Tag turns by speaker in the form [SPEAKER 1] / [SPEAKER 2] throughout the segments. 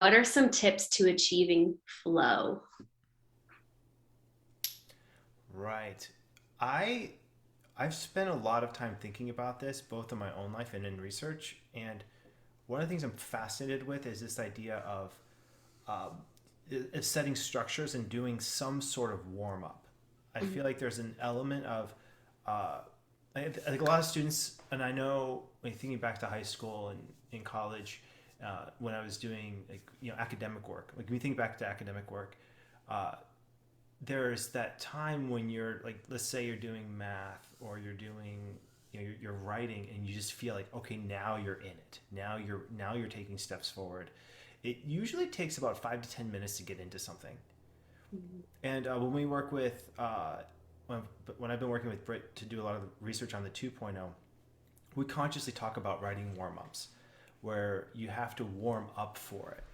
[SPEAKER 1] what are some tips to achieving flow?
[SPEAKER 2] Right. I I've spent a lot of time thinking about this, both in my own life and in research. And one of the things I'm fascinated with is this idea of um, setting structures and doing some sort of warm up. I
[SPEAKER 1] Mhm.
[SPEAKER 2] feel like there's an element of, uh, I think a lot of students, and I know, like, thinking back to high school and in college, when I was doing, like, academic work. Like, when you think back to academic work, uh, there's that time when you're, like, let's say you're doing math or you're doing, you're writing, and you just feel like, okay, now you're in it. Now you're taking steps forward. It usually takes about 5 to 10 minutes to get into something.
[SPEAKER 1] Mhm.
[SPEAKER 2] And when we work with, when, when I've been working with Britt to do a lot of the research on the 2.0, we consciously talk about writing warm ups, where you have to warm up for it.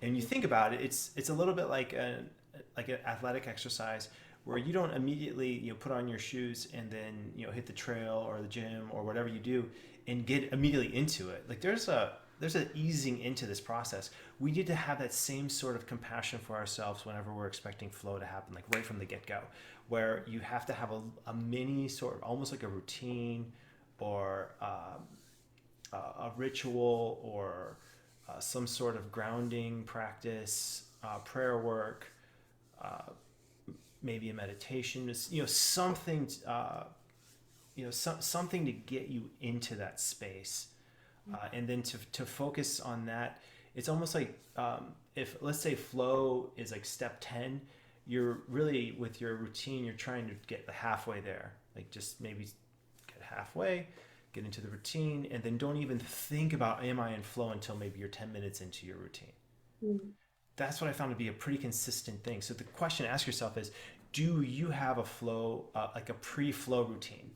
[SPEAKER 2] And you think about it, it's a little bit like an athletic exercise where you don't immediately put on your shoes and then hit the trail or the gym or whatever you do and get immediately into it. Like, there's an easing into this process. We need to have that same sort of compassion for ourselves whenever we're expecting flow to happen, like right from the get-go, where you have to have a mini sort of, almost like a routine, or a ritual, or some sort of grounding practice, prayer work, uh, maybe a meditation, just, something, something to get you into that space, and then to focus on that. It's almost like, if, let's say, flow is like step 10, you're really, with your routine, you're trying to get halfway there, like just maybe get halfway, get into the routine, and then don't even think about, am I in flow, until maybe you're 10 minutes into your routine.
[SPEAKER 1] Mhm.
[SPEAKER 2] That's what I found to be a pretty consistent thing. So the question to ask yourself is, do you have a flow, like a pre-flow routine?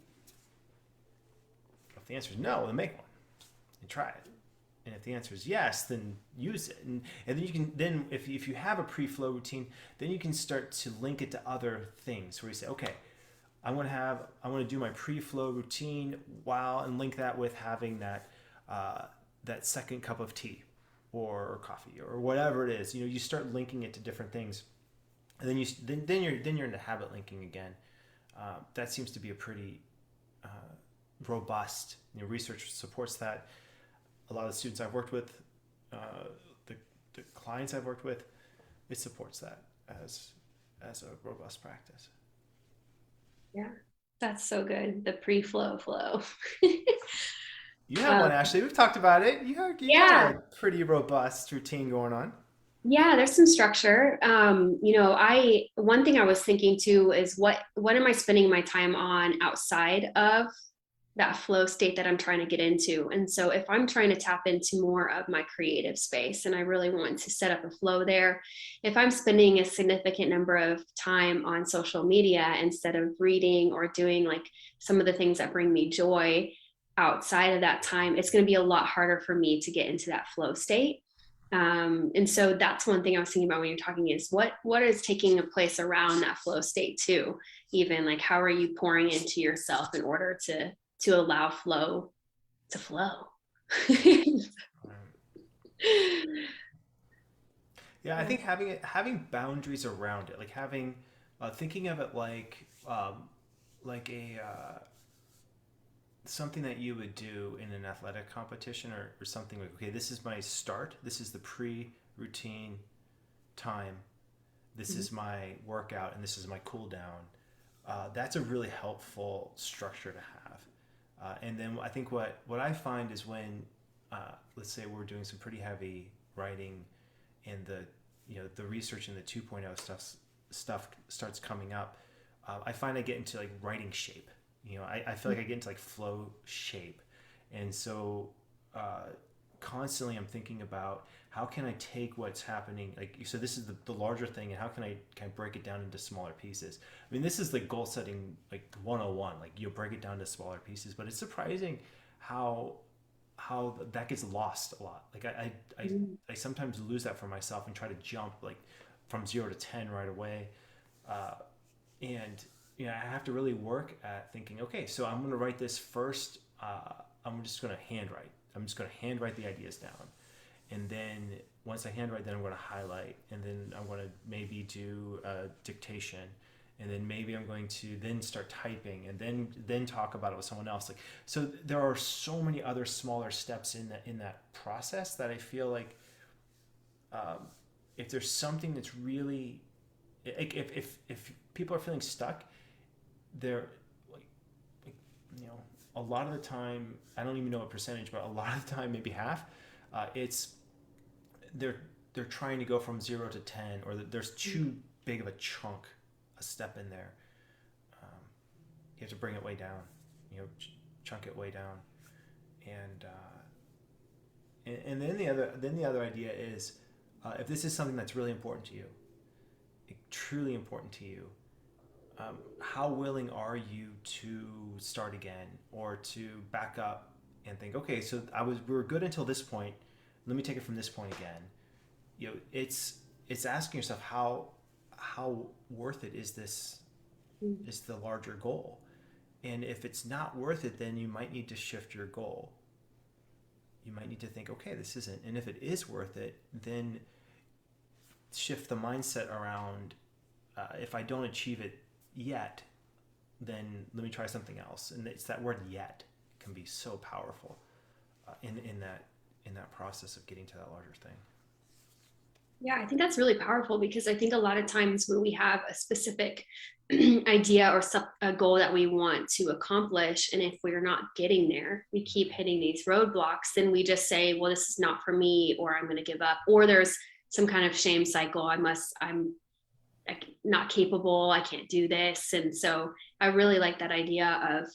[SPEAKER 2] If the answer is no, then make one and try it. And if the answer is yes, then use it. And then you can, then if you have a pre-flow routine, then you can start to link it to other things, where you say, okay, I want to do my pre-flow routine, while, and link that with having that second cup of tea or coffee or whatever it is. You start linking it to different things, and then you're into habit linking again. That seems to be a pretty uh, robust. Research supports that. A lot of the students I've worked with, uh, the the clients I've worked with, it supports that as a robust practice.
[SPEAKER 1] Yeah, that's so good. The pre-flow flow.
[SPEAKER 2] You have
[SPEAKER 1] um,
[SPEAKER 2] one, Ashley. We've talked about it. You got
[SPEAKER 1] yeah,
[SPEAKER 2] a pretty robust routine going on.
[SPEAKER 1] yeah, there's some structure. I one thing I was thinking too is what am I spending my time on outside of that flow state that I'm trying to get into? And so if I'm trying to tap into more of my creative space and I really want to set up a flow there, if I'm spending a significant number of time on social media instead of reading or doing like some of the things that bring me joy outside of that time, it's going to be a lot harder for me to get into that flow state. And so that's one thing I was thinking about when you're talking is what is taking a place around that flow state too. Even like how are you pouring into yourself in order to allow flow to flow.
[SPEAKER 2] Right. Yeah, I think having boundaries around it, like having, thinking of it like a, something that you would do in an athletic competition, or something like, okay, this is my start. This is the pre-routine time. This is my workout, and this is my cool down. That's a really helpful structure to have. And then I think what I find is when, let's say, we're doing some pretty heavy writing, and the research and the 2.0 stuff starts coming up. I find I get into, like, writing shape. I feel like I get into, like, flow shape, and so, uh, constantly I'm thinking about, how can I take what's happening, like, so this is the larger thing, and how can I kind of break it down into smaller pieces. I mean, this is like goal setting, like 101, like, you break it down to smaller pieces, but it's surprising how that gets lost a lot. Like, I sometimes lose that for myself and try to jump, like, from 0 to 10 right away. uh, and I have to really work at thinking, okay, so I'm going to write this first. I'm just going to handwrite. I'm just going to handwrite the ideas down, And then once I handwrite, then I'm going to highlight, and then I'm going to maybe do a dictation, and then maybe I'm going to then start typing, and then talk about it with someone else. Like, so there are so many other smaller steps in that process that I feel like if there's something that's really, like, if people are feeling stuck, they're like a lot of the time, I don't even know what percentage, but a lot of the time, maybe half, it's they're trying to go from 0 to 10, or there's too big of a step in there. You have to bring it way down, chunk it way down, and then the other idea is, if this is something that's really important to you, truly important to you, how willing are you to start again, or to back up and think, okay, so we were good until this point. Let me take it from this point again. It's asking yourself how worth it is this is the larger goal. And if it's not worth it, then you might need to shift your goal. You might need to think, okay, this isn't. And if it is worth it, then shift the mindset around, if I don't achieve it yet, then let me try something else. And it's that word "yet" can be so powerful in that process of getting to that larger thing.
[SPEAKER 1] Yeah, I think that's really powerful, because I think a lot of times when we have a specific idea or a goal that we want to accomplish, and if we're not getting there, we keep hitting these roadblocks, then we just say, well, this is not for me, or I'm going to give up, or there's some kind of shame cycle. I'm not capable, I can't do this. And so I really like that idea of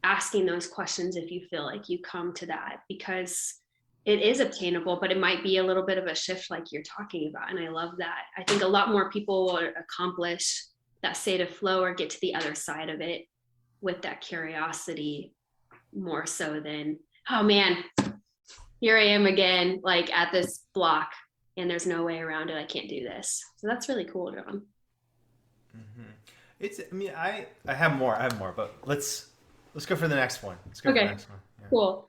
[SPEAKER 1] asking those questions if you feel like you come to that, because it is obtainable, but it might be a little bit of a shift like you're talking about. And I love that. I think a lot more people will accomplish that state of flow or get to the other side of it with that curiosity, more so than, oh man, here I am again, like at this block, and there's no way around it. I can't do this. So that's really cool, John.
[SPEAKER 2] I have more, but let's go for the next one. Let's go for the next one. Yeah.
[SPEAKER 1] Cool.